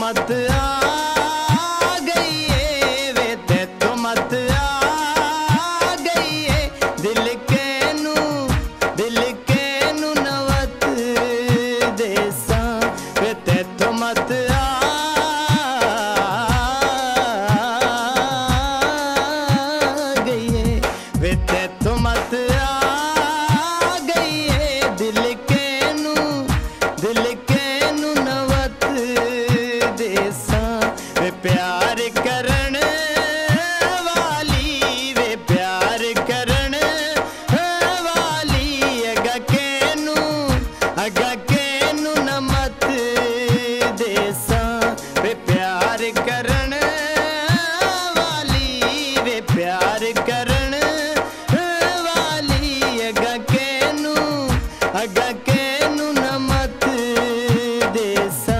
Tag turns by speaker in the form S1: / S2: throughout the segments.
S1: मत आ गई है वे ते तो मत आ गई है दिल के नू नवत देसा वे ते तो मत आ गई है वे ते तो मत आ गई है दिल के नू नवत देसा वे प्यार करण वाली वे प्यार करण वाली अगा के नू नमत देसा वे प्यार करण वाली वे प्यार करण वाली अगा के नू नमत देसा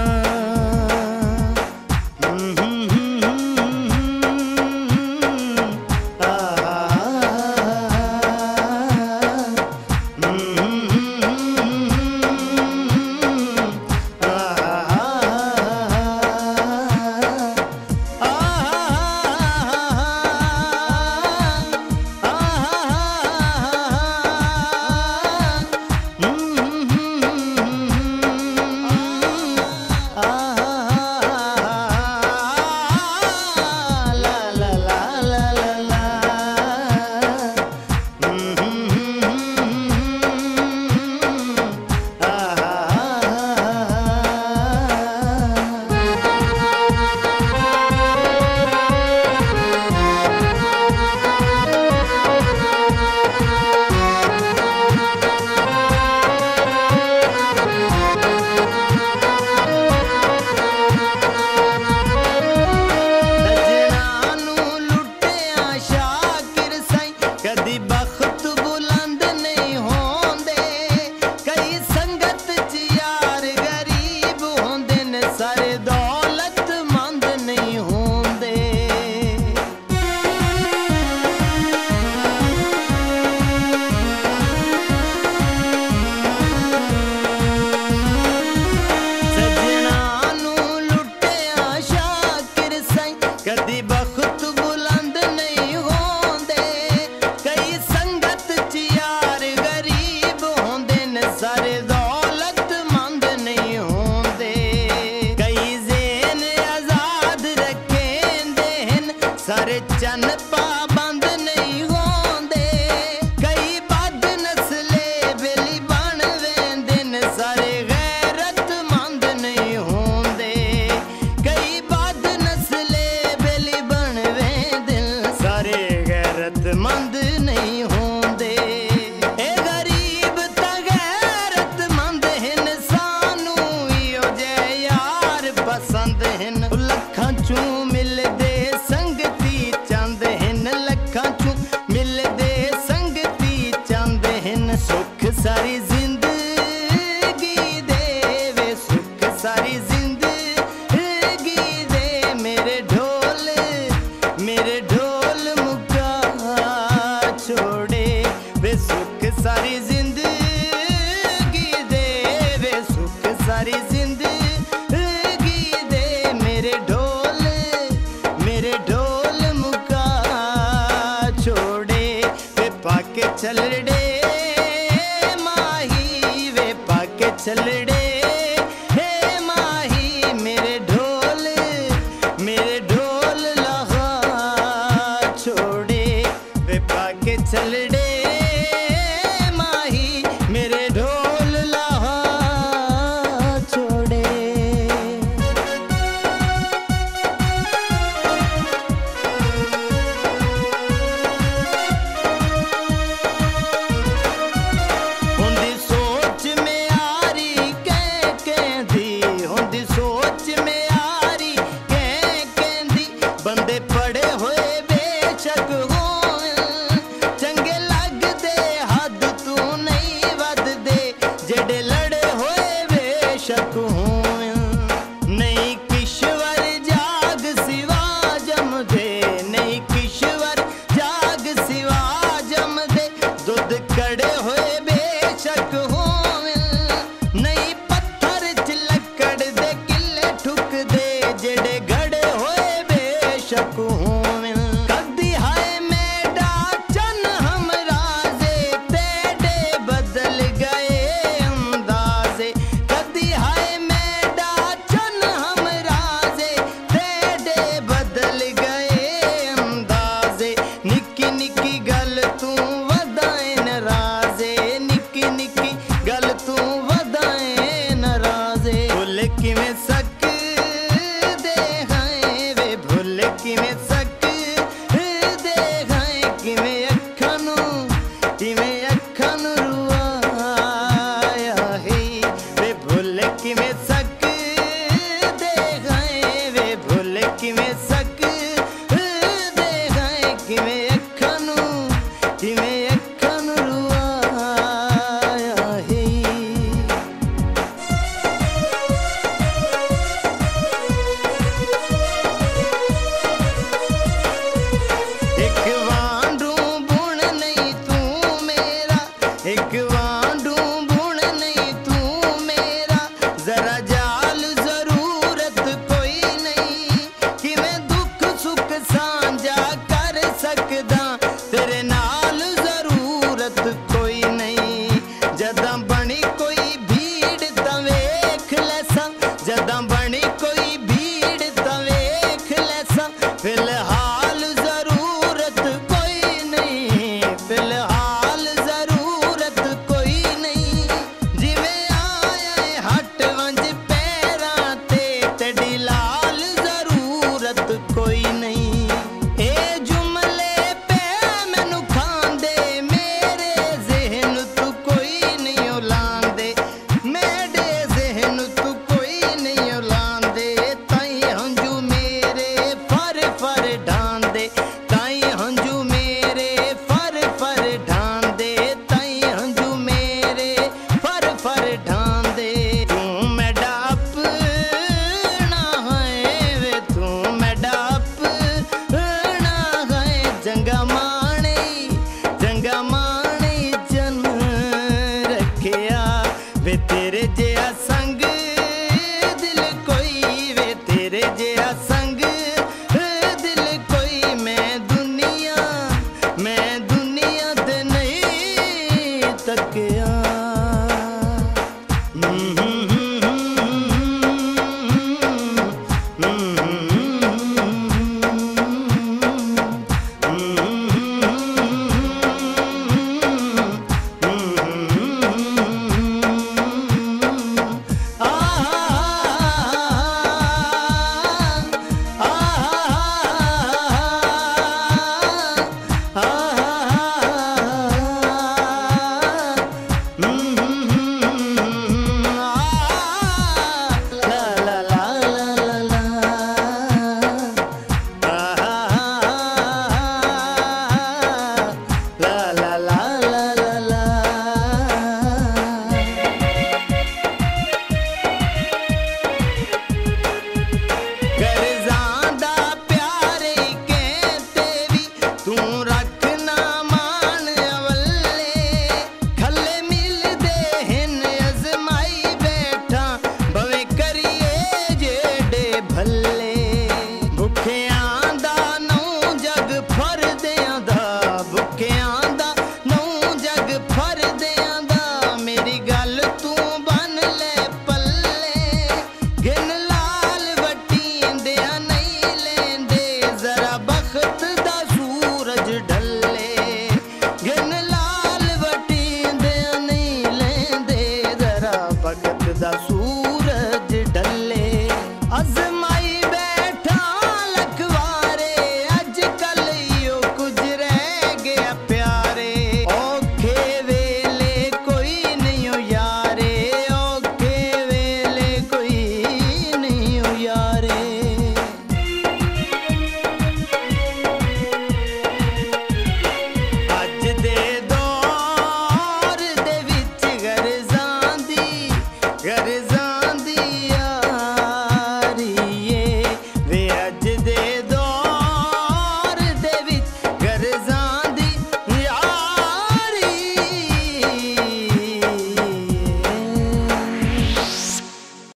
S1: कदी बख्त बुलंद नहीं होंदे कई संगत च यार गरीब होंदे ने सारे दौलत मंद नहीं होंदे सजना नू लुटिया शाकिर साईं कदी बख्त बुलंद नहीं होंदे सारे दौलत मंद नहीं होंदे कई ज़ेन आजाद रखेंदे हन सारे चन पाबंद नहीं होंदे कई बद नस्ले बेली बन वेंदे न सारे गैरत मंद नहीं होंदे कई बद नस्ले बेली बन वेंदे सारे गैरत मंद नहीं होंदे पसंद हन लखां चू मिलदे संगती चंद हन लखां चू मिलदे संगती चंद हन सुख सारी जिंदगी दे वे सुख सारी जिंदगी दे मेरे ढोल मुका छोड़े वे सुख सारी जिंदगी दे वे सुख सारी जिंदगी चल डे माही वे पाके चल डे हे माही मेरे ढोल लगा छोड़े वे पाके चल डे माही मेरे ढोल लगा छोड़े बंदे पड़े हुए बेशक हों चंगे बनी कोई भीड़ तो वेख लैसा, फिलहाल जरूरत कोई नहीं, फिलहाल जरूरत कोई नहीं। जिवें आए हट वंज पैरां ते तेरी